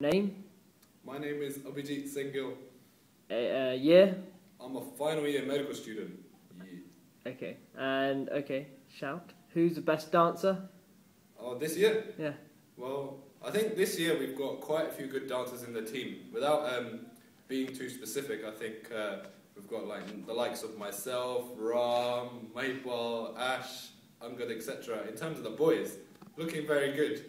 Name? My name is Abhijit Senghil. Year? I'm a final year medical student. Yeah. Okay. Shout. Who's the best dancer? Oh, this year? Yeah. Well, I think this year we've got quite a few good dancers in the team. Without being too specific, I think we've got like the likes of myself, Ram, Maple, Ash, Angad, etc. In terms of the boys, looking very good.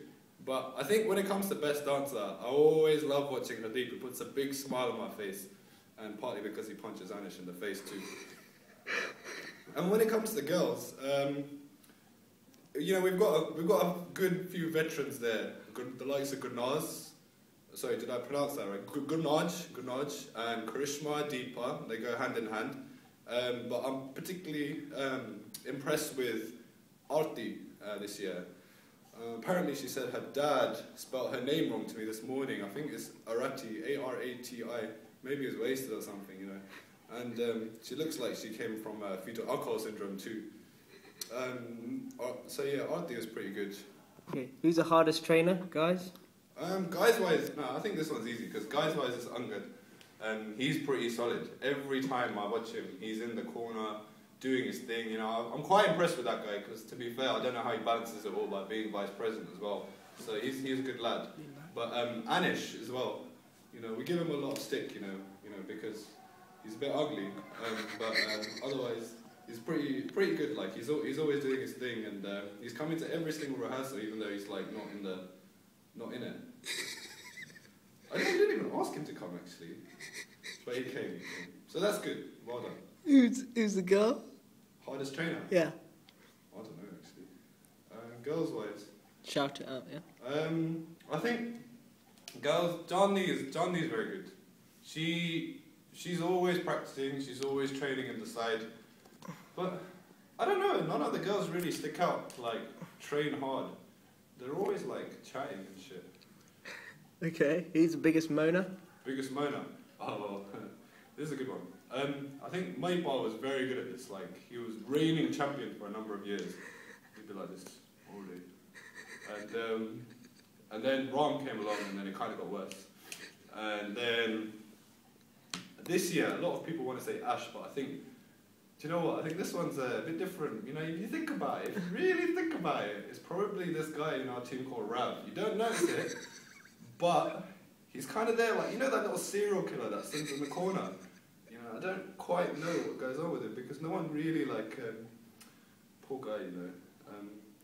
But I think when it comes to best dancer, I always love watching Hadeep. It puts a big smile on my face, and partly because he punches Anish in the face too. And when it comes to the girls, we've got a good few veterans there. The likes of Gurnaz. Sorry, did I pronounce that right? Gurnaj, and Karishma, Deepa. They go hand in hand. But I'm particularly impressed with Arti this year. Apparently she said her dad spelled her name wrong to me this morning. I think it's Arati, A-R-A-T-I. Maybe it's wasted or something, you know. And she looks like she came from fetal alcohol syndrome too. So yeah, Arti is pretty good. Okay, who's the hardest trainer, guys? Guys-wise, no, I think this one's easy because guys-wise is Angad. He's pretty solid. Every time I watch him, he's in the corner doing his thing. You know, I'm quite impressed with that guy because, to be fair, I don't know how he balances it all by being vice president as well. So he's a good lad. But Anish as well. You know, we give him a lot of stick. You know, because he's a bit ugly. But otherwise, he's pretty good. Like he's always doing his thing, and he's coming to every single rehearsal, even though he's like not in it. I didn't even ask him to come actually, but he came. So that's good. Well done. Who's the girl? Hardest trainer? Yeah. I don't know actually. Girls-wise. Shout it out, yeah. I think girls. Janni is very good. She's always practicing. She's always training in the side. But I don't know. None of the girls really stick out. Like train hard. They're always like chatting and shit. Okay. Who's the biggest moaner? Biggest moaner. Oh, this is a good one. I think Maypal was very good at this. Like he was reigning champion for a number of years. He'd be like this all day. And then Ram came along, and then it kind of got worse. And then this year, a lot of people want to say Ash, but I think, do you know what? I think this one's a bit different. You know, if you think about it, if you really think about it, it's probably this guy in our team called Rav. You don't notice it, but he's kind of there. Like, you know that little serial killer that sits in the corner? I don't quite know what goes on with him because no one really poor guy, you know.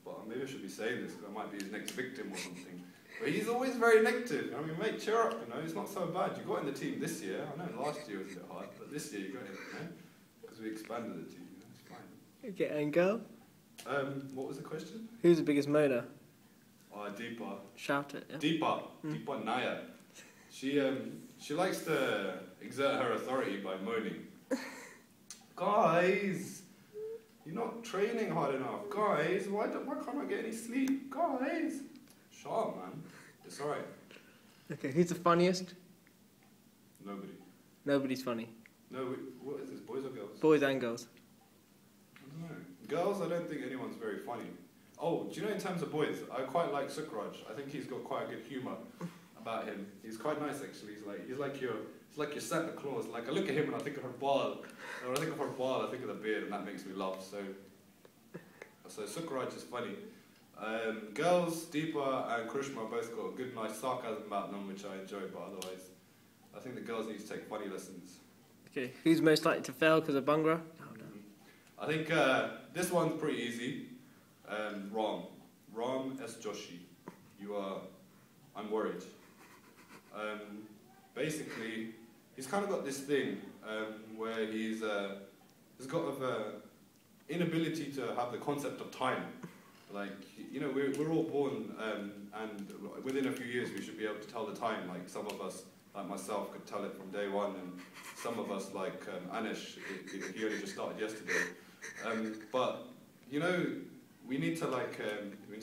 But maybe I should be saying this because I might be his next victim or something. But he's always very negative. I mean, mate, cheer up, you know. It's not so bad. You got in the team this year. I know last year was a bit hard, but this year you got in, you know, because we expanded the team. You know, it's fine. Okay, and girl? What was the question? Who's the biggest moaner? Oh, Deepa. Shout it. Yeah. Deepa Naya. She likes to exert her authority by moaning. Guys, you're not training hard enough. Guys, why can't I get any sleep? Guys, shut up, man. It's alright. Okay, who's the funniest? Nobody. Nobody's funny. No, what is this? Boys or girls? Boys and girls. I don't know. Girls, I don't think anyone's very funny. Oh, do you know in terms of boys, I quite like Sukraj. I think he's got quite a good humour about him. He's quite nice actually. He's like your Santa Claus. Like I look at him and I think of her ball. And when I think of her ball, I think of the beard, and that makes me laugh. So Sukraj is funny. Girls, Deepa and Karishma both got a good, nice sarcasm about them, which I enjoy. But otherwise, I think the girls need to take funny lessons. Okay, who's most likely to fail because of Bhangra? I think this one's pretty easy. Ram S. Joshi. I'm worried. Basically, he's kind of got this thing where he's got an inability to have the concept of time. Like, you know, we're all born, and within a few years we should be able to tell the time. Like some of us, like myself, could tell it from day one, and some of us, like Anish, he only just started yesterday. But you know, we need to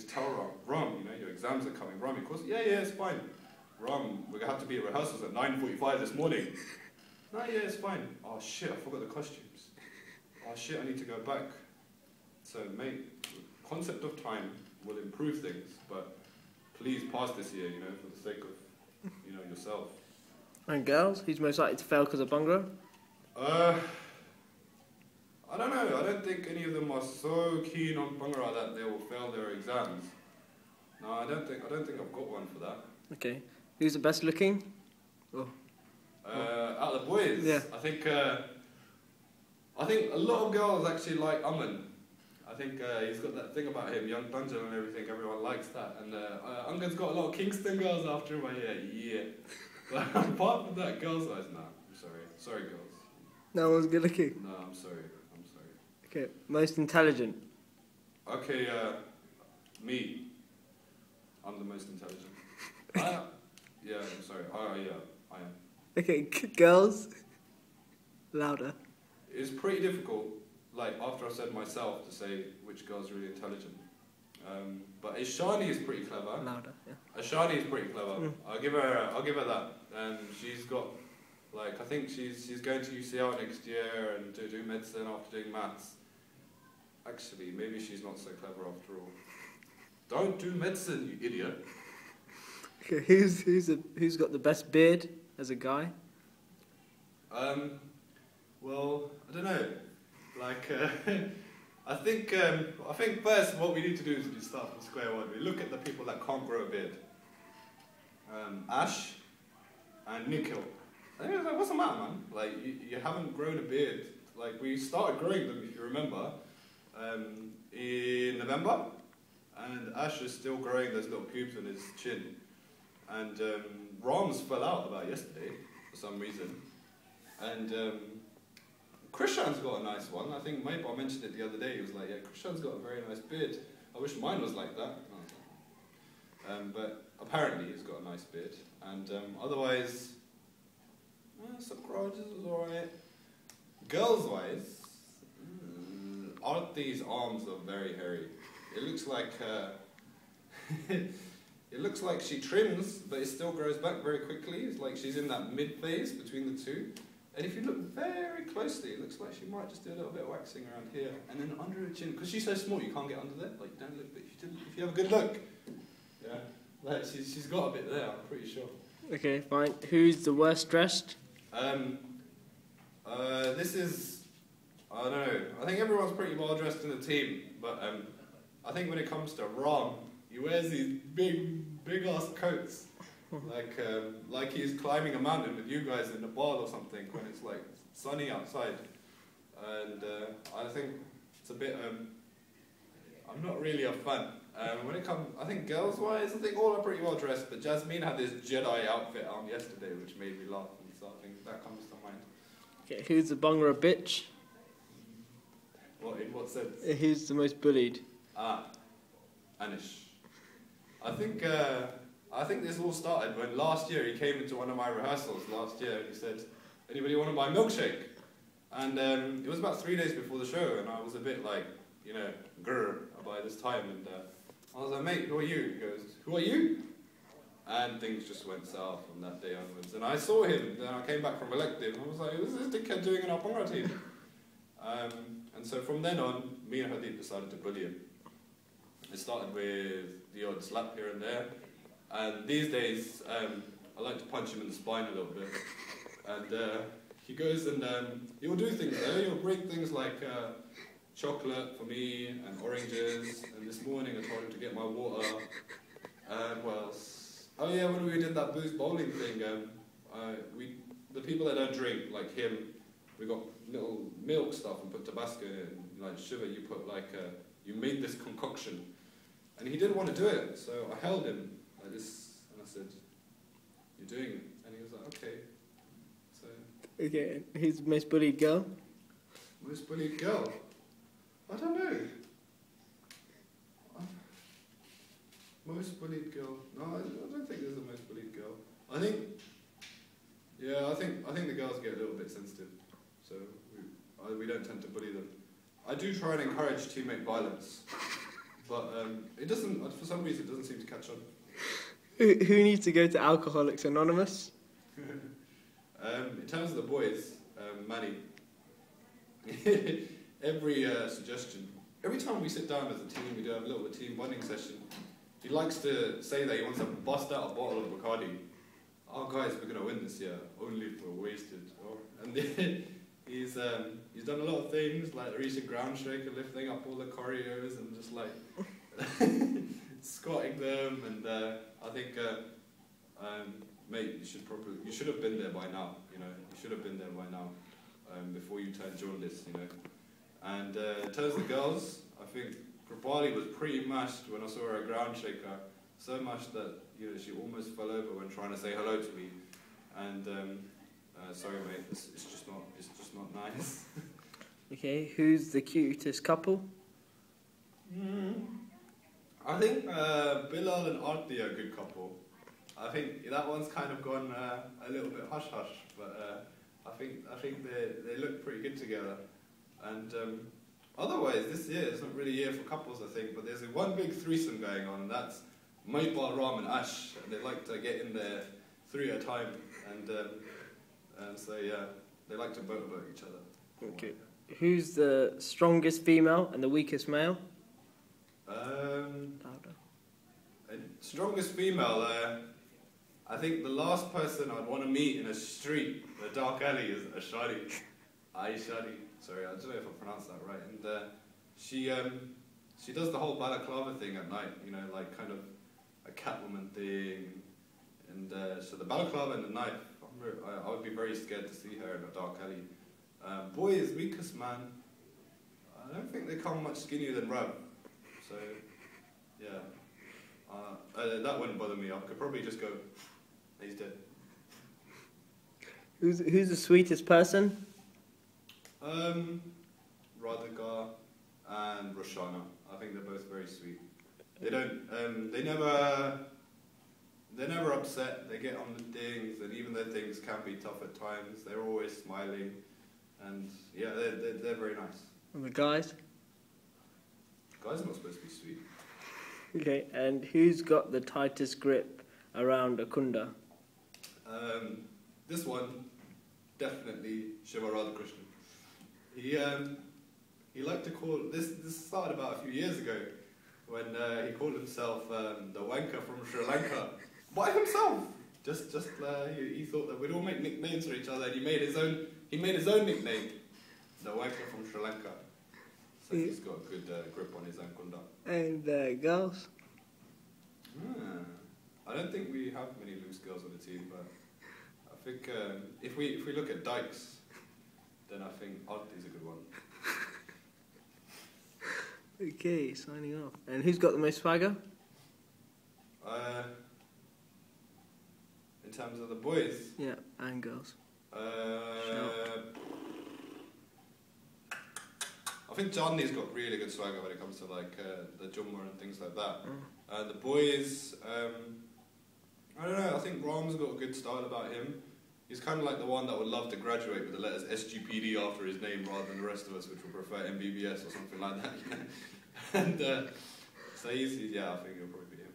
tell Ram, you know, your exams are coming. Ram, of course, yeah, it's fine. Ram, we're gonna have to be at rehearsals at 9:45 this morning. No, yeah, it's fine. Oh shit, I forgot the costumes. Oh shit, I need to go back. So, mate, concept of time will improve things, but please pass this year, you know, for the sake of, you know, myself. And girls, who's most likely to fail because of bungalow? I don't know. I don't think any of them are so keen on Bhangra that they will fail their exams. No, I don't think I've got one for that. Okay. Who's the best looking? Out of the boys, Yeah. I think a lot of girls actually like Aman. I think he's got that thing about him, young dungeon and everything. Everyone likes that. And Angan's got a lot of Kingston girls after him. Yeah. But apart from that, girls-wise, nah. I'm sorry. Sorry, girls. No one's good looking. No, I'm sorry. Okay. Most intelligent? Okay, me. I'm the most intelligent. Yeah, I'm sorry. Yeah, I am. Okay, girls? Louder. It's pretty difficult, like, after I said myself, to say which girl's really intelligent. But Ishani is pretty clever. Louder, yeah. Ishani is pretty clever. I'll give her that. She's got, like, I think she's going to UCL next year and to do medicine after doing maths. Actually, maybe she's not so clever after all. Don't do medicine, you idiot. Okay, who's got the best beard as a guy? Well, I don't know. Like, I think first what we need to do is we start from square one. We look at the people that can't grow a beard. Ash and Nikhil. I think like, what's the matter, man? Like, you haven't grown a beard. Like, we started growing them, if you remember, in November. And Ash is still growing those little pubes on his chin. And Rams fell out about yesterday, for some reason. And Krishan's got a nice one. I think Maybar mentioned it the other day. He was like, yeah, Krishan's got a very nice beard. I wish mine was like that. But apparently he's got a nice beard. And otherwise, Sakraj is alright. Girls-wise, Arti's arms are very hairy. It looks like it looks like she trims, but it still grows back very quickly. It's like she's in that mid-phase between the two. And if you look very closely, it looks like she might just do a little bit of waxing around here. And then under her chin, because she's so small, you can't get under there. Like, don't look, but if you have a good look, yeah, like she's got a bit there, I'm pretty sure. Okay, fine. Who's the worst dressed? This is, I don't know. I think everyone's pretty well dressed in the team, but I think when it comes to Ram, he wears these big ass coats, like he's climbing a mountain with you guys in Nepal or something when it's like sunny outside, and I think it's a bit. I'm not really a fan. When it comes, I think girls-wise, I think all are pretty well dressed. But Jasmine had this Jedi outfit on yesterday, which made me laugh, and so I think that comes to mind. Okay, who's the Bhangra bitch? What in what sense? Who's the most bullied? Anish. I think this all started when last year he came into one of my rehearsals last year and he said, anybody want to buy a milkshake? And it was about 3 days before the show and I was a bit like, you know, grr by this time and I was like, mate, who are you? He goes, who are you? And things just went south from that day onwards. And I saw him, then I came back from elective and I was like, what's this dickhead doing in our Bhangra team? And so from then on, me and Hadid decided to bully him. It started with the odd slap here and there, and these days I like to punch him in the spine a little bit. And he goes and he'll do things though. He'll break things like chocolate for me and oranges. And this morning I told him to get my water. And what else? Oh yeah, when we did that booze bowling thing, the people that don't drink like him, we got little milk stuff and put Tabasco in it, and like sugar. You put like you made this concoction. And he didn't want to do it, so I held him like this, and I said, you're doing it. And he was like, okay. So. Okay, who's the most bullied girl? Most bullied girl? I don't know. Most bullied girl? No, I don't think there's a most bullied girl. I think the girls get a little bit sensitive, so we don't tend to bully them. I do try and encourage teammate violence. But it doesn't, for some reason, it doesn't seem to catch on. Who needs to go to Alcoholics Anonymous? In terms of the boys, Manny, every suggestion, every time we sit down as a team, we do have a little team bonding session, he likes to say that he wants to bust out a bottle of Bacardi "Oh guys, we're gonna win this year, only for wasted." Oh. And he's done a lot of things like the recent ground shaker, lifting up all the choreos and just like squatting them. And I think, mate, you should have been there by now. You know, you should have been there by now before you turned jaundiced. You know. And in terms of the girls, I think Kripali was pretty mashed when I saw her a ground shaker. So much that she almost fell over when trying to say hello to me. And sorry, mate, it's just not nice. Okay, who's the cutest couple? I think Bilal and Aarti are a good couple. I think that one's kind of gone a little bit hush hush, but I think they look pretty good together. And otherwise, this year it's not really a year for couples, I think. But there's one big threesome going on, and that's Maipal, Ram, and Ash. And they like to get in there 3 at a time, and so yeah, they like to boat each other. Okay. Who's the strongest female and the weakest male? Strongest female, I think the last person I'd want to meet in a street, a dark alley, is Ashadi. Aishadi. Sorry, I don't know if I pronounced that right. And she does the whole balaclava thing at night, like kind of a Catwoman thing. And so the balaclava and the knife, I would be very scared to see her in a dark alley. Boys, weakest man, I don't think they come much skinnier than Rav. So, yeah. That wouldn't bother me. I could probably just go, he's dead. Who's the sweetest person? Radhika and Roshana. I think they're both very sweet. They're never upset. They get on with things, and even though things can be tough at times, they're always smiling. And yeah, they're very nice. And the guys? Guys are not supposed to be sweet. Okay, and who's got the tightest grip around Akunda? This one, definitely Shiva Radhakrishnan. He liked to call, this started about a few years ago, when he called himself the wanker from Sri Lanka, by himself. Just he thought that we'd all make nicknames for each other, and he made his own nickname, the wanker from Sri Lanka. So he's got a good grip on his own kunda. And girls? I don't think we have many loose girls on the team, but I think if we look at Dykes, then I think Aarti's a good one. Okay, signing off. And who's got the most swagger? In terms of the boys? Yeah, and girls. I think Johnny's got really good swagger when it comes to like the Jumma and things like that. The boys, I don't know, I think Ram's got a good style about him. He's kind of like the one that would love to graduate with the letters SGPD after his name rather than the rest of us, which would prefer MBBS or something like that. And so yeah, I think it'll probably be him.